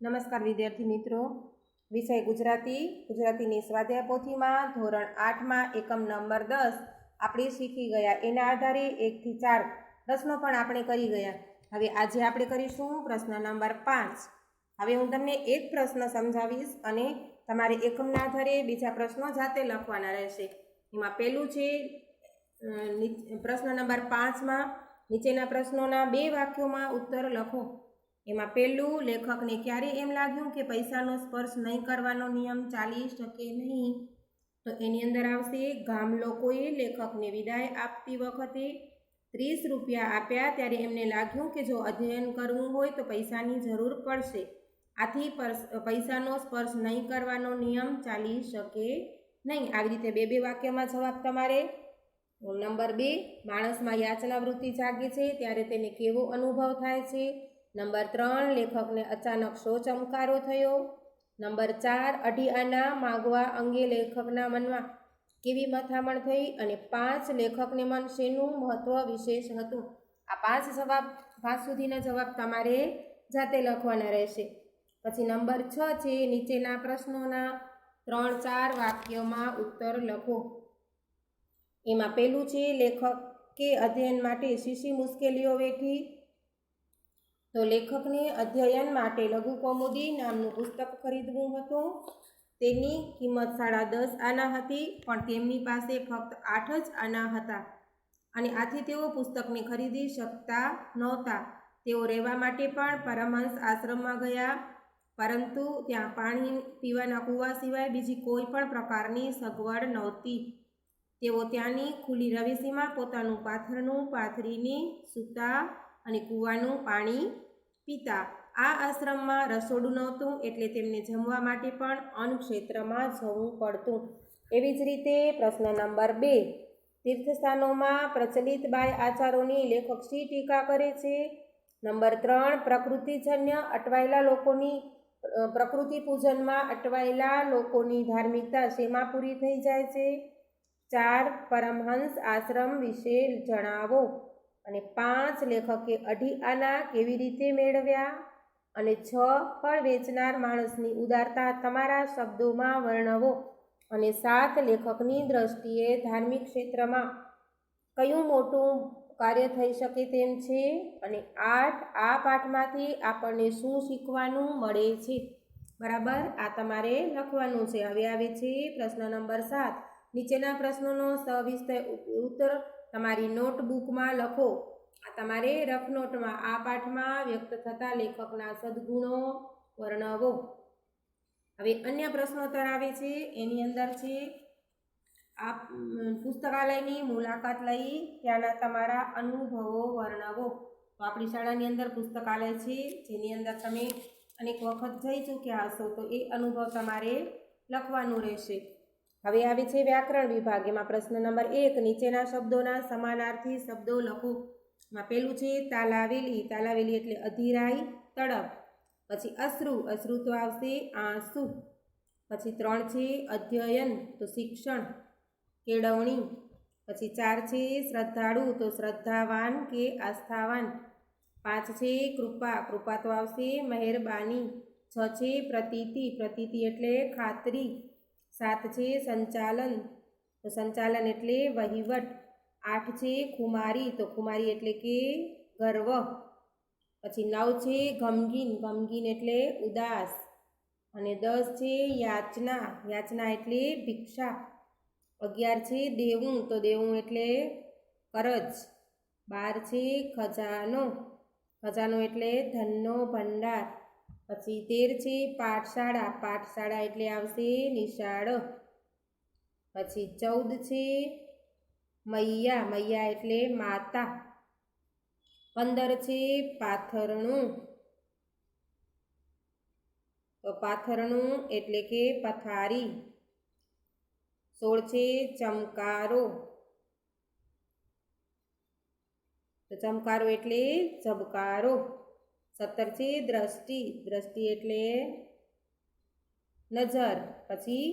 નમસ્કાર વિદ્યાર્થી મિત્રો, વિષય ગુજરાતી, ગુજરાતીની સ્વાધ્યાય પોથીમાં ધોરણ 8માં એકમ નંબર 10 આપણે શીખી ગયા. એના આધારે 1 થી 4 પ્રશ્નો પણ આપણે કરી ગયા. હવે આજે આપણે કરીશું પ્રશ્ન નંબર 5. હવે હું તમને એક પ્રશ્ન સમજાવીશ અને તમારે એકમના આધારે બીજા પ્રશ્નો જાતે લખવાના રહેશે. એમાં પહેલું છે પ્રશ્ન નંબર 5માં નીચેના પ્રશ્નોના 2 વાક્યોમાં ઉત્તર લખો. એમાં પહેલું, લેખકને ક્યારે એમ લાગ્યું કે પૈસાનો સ્પર્શ નહીં કરવાનો નિયમ ચાલી શકે નહીં? તો એની અંદર આવશે, ગામ લોકોએ લેખકને વિદાય આપતી વખતે 30 રૂપિયા આપ્યા ત્યારે એમને લાગ્યું કે જો અધ્યયન કરવું હોય તો પૈસાની જરૂર પડશે, આથી પૈસાનો સ્પર્શ નહીં કરવાનો નિયમ ચાલી શકે નહીં. આવી રીતે 2 વાક્યમાં જવાબ તમારે. નંબર 2, માણસમાં યાચના વૃત્તિ જાગે છે ત્યારે તેને કેવો અનુભવ થાય છે? નંબર 3, લેખકને અચાનક શો ચમકારો થયો? નંબર 4, અઢી આના માગવા અંગે લેખકના મનમાં કેવી મથામણ થઈ? અને 5, લેખકને મન શેનું મહત્વ વિશેષ હતું? આ 5 સુધીના જવાબ તમારે જાતે લખવાના રહેશે. પછી નંબર 6 છે, નીચેના પ્રશ્નોના 3-4 વાક્યોમાં ઉત્તર લખો. એમાં પહેલું છે, લેખકે અધ્યયન માટે શી મુશ્કેલીઓ વેઠી? તો લેખકને અધ્યયન માટે લઘુકૌમુદી નામનું પુસ્તક ખરીદવું હતું. તેની કિંમત 10.5 આના હતી, પણ તેમની પાસે ફક્ત 8 જ આના હતા અને આથી તેઓ પુસ્તકને ખરીદી શકતા નહોતા. તેઓ રહેવા માટે પણ પરમહંસ આશ્રમમાં ગયા, પરંતુ ત્યાં પાણી પીવાના કૂવા સિવાય બીજી કોઈ પણ પ્રકારની સગવડ નહોતી. તેઓ ત્યાંની ખુલ્લી રવેશીમાં પોતાનું પાથરણું પાથરીને સૂતા અને કૂવાનું પાણી પીતા. આ આશ્રમમાં રસોડું નહોતું, એટલે તેમને જમવા માટે પણ અન્નક્ષેત્રમાં જવું પડતું. એવી જ રીતે પ્રશ્ન નંબર 2, તીર્થસ્થાનોમાં પ્રચલિત બાહ્ય આચારોની લેખક શી ટીકા કરે છે? નંબર 3, પ્રકૃતિ પૂજનમાં અટવાયેલા લોકોની ધાર્મિકતા શેમાં પૂરી થઈ જાય છે? 4, પરમહંસ આશ્રમ વિશે જણાવો. અને 5, લેખકે અઢી આના કેવી રીતે મેળવ્યા? અને 6, ફળ વેચનાર માણસની ઉદારતા તમારા શબ્દોમાં વર્ણવો. અને 7, લેખકની દ્રષ્ટિએ ધાર્મિક ક્ષેત્રમાં કયું મોટું કાર્ય થઈ શકે તેમ છે? અને 8, આ પાઠમાંથી આપણને શું શીખવાનું મળે છે? બરાબર, આ તમારે લખવાનું છે. હવે આવે છે પ્રશ્ન નંબર 7. નીચેના પ્રશ્નોનો સવિસ્તર ઉત્તર તમારી નોટબુકમાં લખો. આ તમારે રફ નોટમાં આ પાઠમાં વ્યક્ત થતા લેખકના સદ્ગુણો વર્ણવો. હવે અન્ય પ્રશ્નોત્તર આવે છે. એની અંદર છે, આ પુસ્તકાલયની મુલાકાત લઈ ત્યાંના તમારા અનુભવો વર્ણવો. તો આપણી શાળાની અંદર પુસ્તકાલય છે, જેની અંદર તમે અનેક વખત જઈ ચૂક્યા હશો, તો એ અનુભવ તમારે લખવાનું રહેશે. હવે આવે છે વ્યાકરણ વિભાગ. એમાં પ્રશ્ન નંબર 1, નીચેના શબ્દોના સમાનાર્થી શબ્દો લખો. એમાં પહેલું છે તાલાવેલી. તાલાવેલી એટલે અધીરાઈ, તડપ. પછી અશ્રુ. અશ્રુ તો આવશે આંસુ. પછી 3 છે અધ્યયન, તો શિક્ષણ, કેળવણી. પછી 4 છે શ્રદ્ધાળુ, તો શ્રદ્ધાવાન કે આસ્થાવાન. 5 છે કૃપા. કૃપા તો આવશે મહેરબાની. 6 છે પ્રતીતિ. પ્રતીતિ એટલે ખાતરી. 7 છે સંચાલન, તો સંચાલન એટલે વહીવટ. 8 છે ખુમારી. તો ખુમારી એટલે કે ગર્વ. પછી 9 છે ગમગીન. ગમગીન એટલે ઉદાસ. અને 10 છે યાચના. યાચના એટલે ભિક્ષા. 11 છે દેવું. તો દેવું એટલે કરજ. 12 છે ખજાનો. ખજાનો એટલે ધનનો ભંડાર. પછી 13 છે પાઠશાળા. પાઠશાળા એટલે આવશે નિશાળ. પછી 14 છે મૈયા. મૈયા એટલે માતા. 15 છે પાથરણું. તો પાથરણું એટલે કે પથારી. 16 છે ચમકારો. તો ચમકારો એટલે ઝબકારો. 17 છે દ્રષ્ટિ. દ્રષ્ટિ એટલે નજર. પછી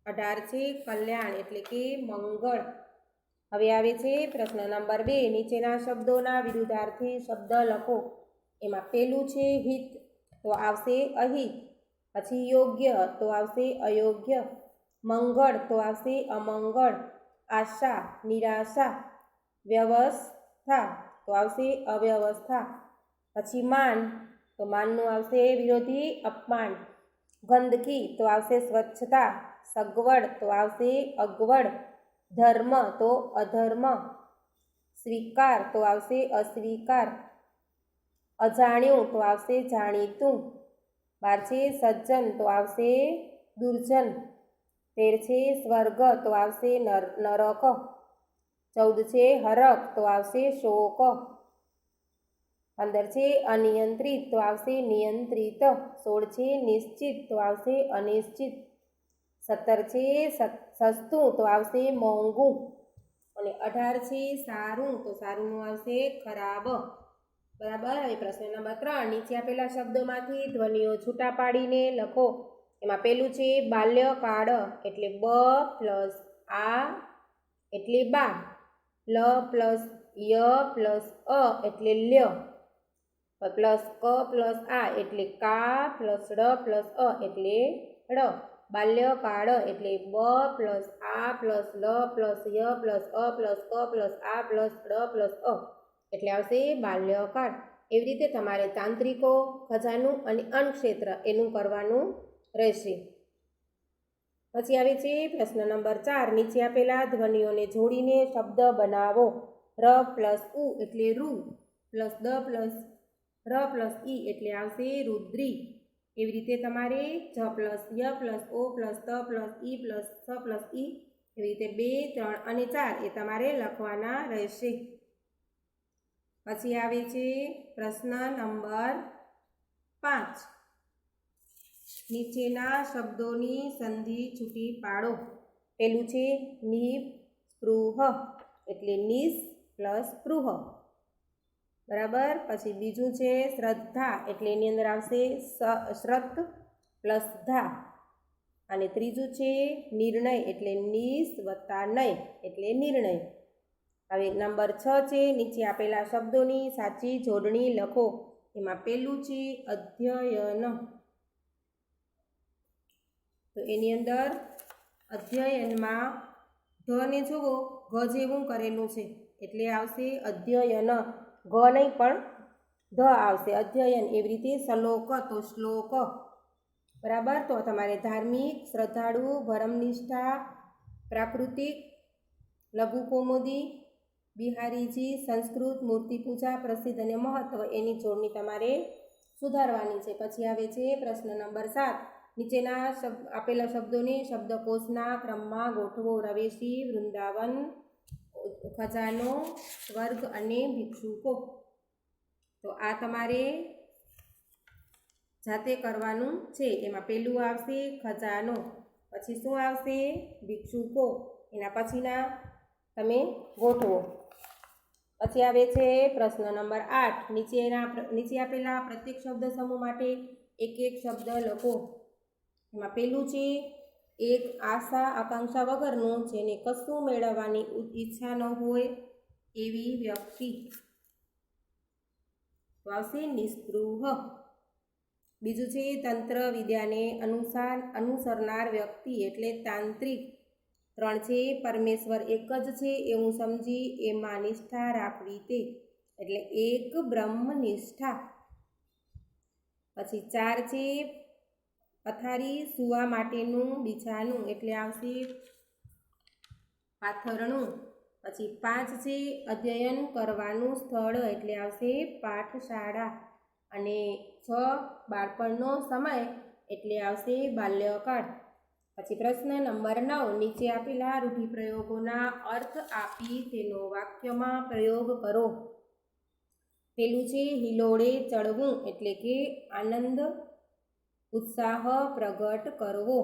18 છે કલ્યાણ એટલે કે મંગળ. હવે આવે છે પ્રશ્ન નંબર 2, નીચેના શબ્દોના વિરુદ્ધાર્થી શબ્દ લખો. એમાં પહેલું છે હિત. તો આવશે અહિત. પછી યોગ્ય તો આવશે અયોગ્ય. મંગળ તો આવશે અમંગળ. આશા નિરાશા. વ્યવસ્થા તો આવશે અવ્યવસ્થા. પછી માન તો માનનું આવશે વિરોધી અપમાન. ગંદકી તો આવશે સ્વચ્છતા. સગવડ તો આવશે અગવડ. ધર્મ તો અધર્મ. સ્વીકાર તો આવશે અસ્વીકાર. અજાણ્યું તો આવશે જાણીતું. 12 છે સજ્જન તો આવશે દુર્જન. 13 છે સ્વર્ગ તો આવશે નરક. 14 છે હરખ તો આવશે શોક. 15 છે અનિયંત્રિત તો આવશે નિયંત્રિત. 16 છે નિશ્ચિત તો આવશે અનિશ્ચિત. 17 છે સસ્તું તો આવશે મોંઘું. અને 18 છે સારું તો સારુંનું આવશે ખરાબ. બરાબર. હવે પ્રશ્ન નંબર 3, નીચે આપેલા શબ્દોમાંથી ધ્વનિઓ છૂટા પાડીને લખો. એમાં પહેલું છે બાલ્યકાળ એટલે બ પ્લસ આ એટલે બા. લ પ્લસ ય પ્લસ અ એટલે લ્ય. પ્લસ ક પ્લસ આ એટલે કા પ્લસ ડ પ્લસ અ એટલે ડ. બાલ્યકાળ એટલે બ પ્લસ આ પ્લસ લ પ્લસ ય પ્લસ અ પ્લસ ક પ્લસ આ પ્લસ ડ પ્લસ અ એટલે આવશે બાલ્યકાળ. એવી રીતે તમારે તાંત્રિકો, ખજાનું અને અન્નક્ષેત્ર એનું કરવાનું રહેશે. પછી આવે છે પ્રશ્ન નંબર 4, નીચે આપેલા ધ્વનિઓને જોડીને શબ્દ બનાવો. ર પ્લસ ઉ એટલે રૂ. પ્લસ દ પ્લસ ર પ્લસ ઈ એટલે આવશે રુદ્રી. એવી રીતે તમારે જ પ્લસ ય પ્લસ ઓ પ્લસ ત પ્લસ ઈ પ્લસ સ પ્લસ ઈ એવી રીતે 2, 3 અને 4 એ તમારે લખવાના રહેશે. પછી આવે છે પ્રશ્ન નંબર 5, નીચેના શબ્દોની સંધિ છૂટી પાડો. પેલું છે નિસ્પૃહ એટલે નિસ પ્લસ સ્પૃહ. બરાબર. પછી બીજું છે શ્રદ્ધા એટલે એની અંદર આવશે શ્રદ્ધ પ્લસ ધા. અને ત્રીજું છે નિર્ણય એટલે નિસ વત્તા નય એટલે નિર્ણય. હવે નંબર 6 છે નીચે આપેલા શબ્દોની સાચી જોડણી લખો. એમાં પહેલું છે અધ્યયન. તો એની અંદર અધ્યયનમાં ધને જુઓ ઘ જેવું કરેલું છે એટલે આવશે અધ્યયન. ઘ નહીં પણ ધ આવશે અધ્યયન. એવી રીતે શ્લોક તો શ્લોક. બરાબર. તો તમારે ધાર્મિક, શ્રદ્ધાળુ, ભરમનિષ્ઠા, પ્રાકૃતિક, લઘુ કૌમુદી, બિહારીજી, સંસ્કૃત, મૂર્તિપૂજા, પ્રસિદ્ધ અને મહત્વ એની જોડણી તમારે સુધારવાની છે. પછી આવે છે પ્રશ્ન નંબર 7, નીચેના આપેલા શબ્દોને શબ્દકોશના ક્રમમાં ગોઠવો. રવેશી, વૃંદાવન, ખજાનો, સ્વર્ગ અને ભિક્ષુકો. તો આ તમારે જાતે કરવાનું છે. એમાં પહેલું આવશે ખજાનો. પછી શું આવશે ભિક્ષુકો. એના પછીના તમે ગોઠવો. પછી આવે છે પ્રશ્ન નંબર 8, નીચે આપેલા પ્રત્યેક શબ્દ સમૂહ માટે એક એક શબ્દ લખો. એમાં પહેલું છે એક આશા આકાંક્ષા વગરનું, જેને કશું મેળવવાની ઈચ્છા ન હોય એવી વ્યક્તિ. તો આવશે નિસ્પૃહ. બીજું છે તંત્ર વિદ્યાને અનુસરનાર વ્યક્તિ એટલે તાંત્રિક. 3 છે પરમેશ્વર એક જ છે એવું સમજી એમાં નિષ્ઠા રાખવી તે એટલે એક બ્રહ્મનિષ્ઠા. પછી 4 છે પથારી સૂવા માટેનું બિછાનું એટલે આવશે પાથરણું. પછી 5 છે અધ્યયન કરવાનું સ્થળ એટલે આવશે પાઠશાળા. અને 6 બાળપણનો સમય એટલે આવશે બાલ્યકાળ. પછી પ્રશ્ન નંબર 9, નીચે આપેલા રૂઢિપ્રયોગોના અર્થ આપી તેનો વાક્યમાં પ્રયોગ કરો. પેલું છે હિલોળે ચડવું એટલે કે આનંદ ઉત્સાહ પ્રગટ કરવો.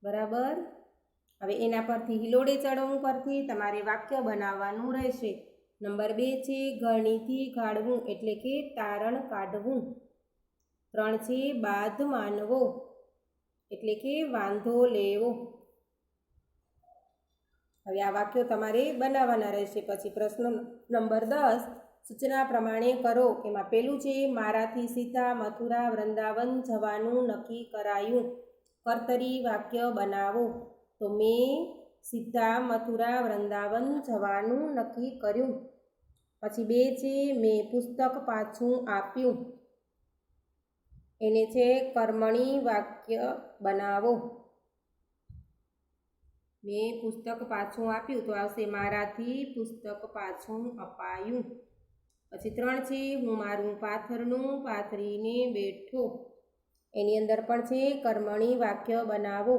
બરાબર. હવે એના પરથી હિલોળે ચડવું પરથી તમારે વાક્ય બનાવવાનું રહેશે. નંબર 2 છે ગળણીથી ગાળવું એટલે કે તારણ કાઢવું. 3 છે બાધ માનવો એટલે કે વાંધો લેવો. હવે આ વાક્યો તમારે બનાવવાના રહેશે. પછી પ્રશ્ન નંબર 10, સૂચના પ્રમાણે કરો. એમાં પહેલું છે મારાથી સીતા મથુરા વૃંદાવન જવાનું નક્કી કરાયું. કર્તરી વાક્ય બનાવો. તો મેં સીતા મથુરા વૃંદાવન જવાનું નક્કી કર્યું. પછી 2 છે મેં પુસ્તક પાછું આપ્યું. એને છે કર્મણી વાક્ય બનાવો. મેં પુસ્તક પાછું આપ્યું તો આવશે મારાથી પુસ્તક પાછું અપાયું. પછી 3 છે હું મારું પાથરનું પાથરીને બેઠો. એની અંદર પણ છે કર્મણી વાક્ય બનાવો.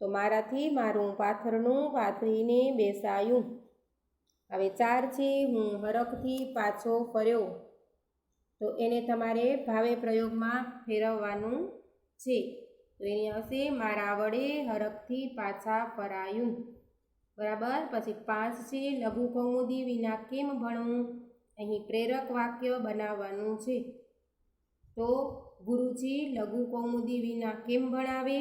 તો મારાથી મારું પાથરનું પાથરીને બેસાયું. હવે 4 છે હું હરખથી પાછો ફર્યો. તો એને તમારે ભાવે પ્રયોગમાં ફેરવવાનું છે. તો એની આવશે મારા વડે હરખથી પાછા ફરાયું. બરાબર. પછી 5 છે લઘુ કૌમુદી વિના કેમ ભણવું. અહીં પ્રેરક વાક્ય બનાવવાનું છે. તો ગુરુજી લઘુ કૌમુદી વિના કેમ ભણાવે.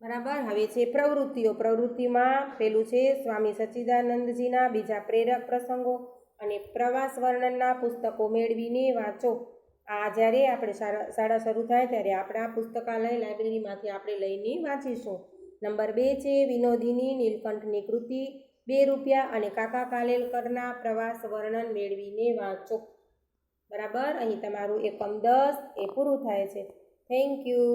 બરાબર. હવે છે પ્રવૃત્તિઓ. પ્રવૃત્તિમાં પેલું છે સ્વામી સચ્ચિદાનંદજીના બીજા પ્રેરક પ્રસંગો અને પ્રવાસ વર્ણનના પુસ્તકો મેળવીને વાંચો. આ જ્યારે આપણે શાળા શરૂ થાય ત્યારે આપણા પુસ્તકાલય લાઇબ્રેરીમાંથી આપણે લઈને વાંચીશું. નંબર 2 છે વિનોદિની નીલકંઠની કૃતિ 2 રૂપિયા અને કાકા કાલેલકરના પ્રવાસ વર્ણન મેળવીને વાંચો. બરાબર. અહીં તમારું એકમ 10 એ પૂરું થાય છે. Thank you.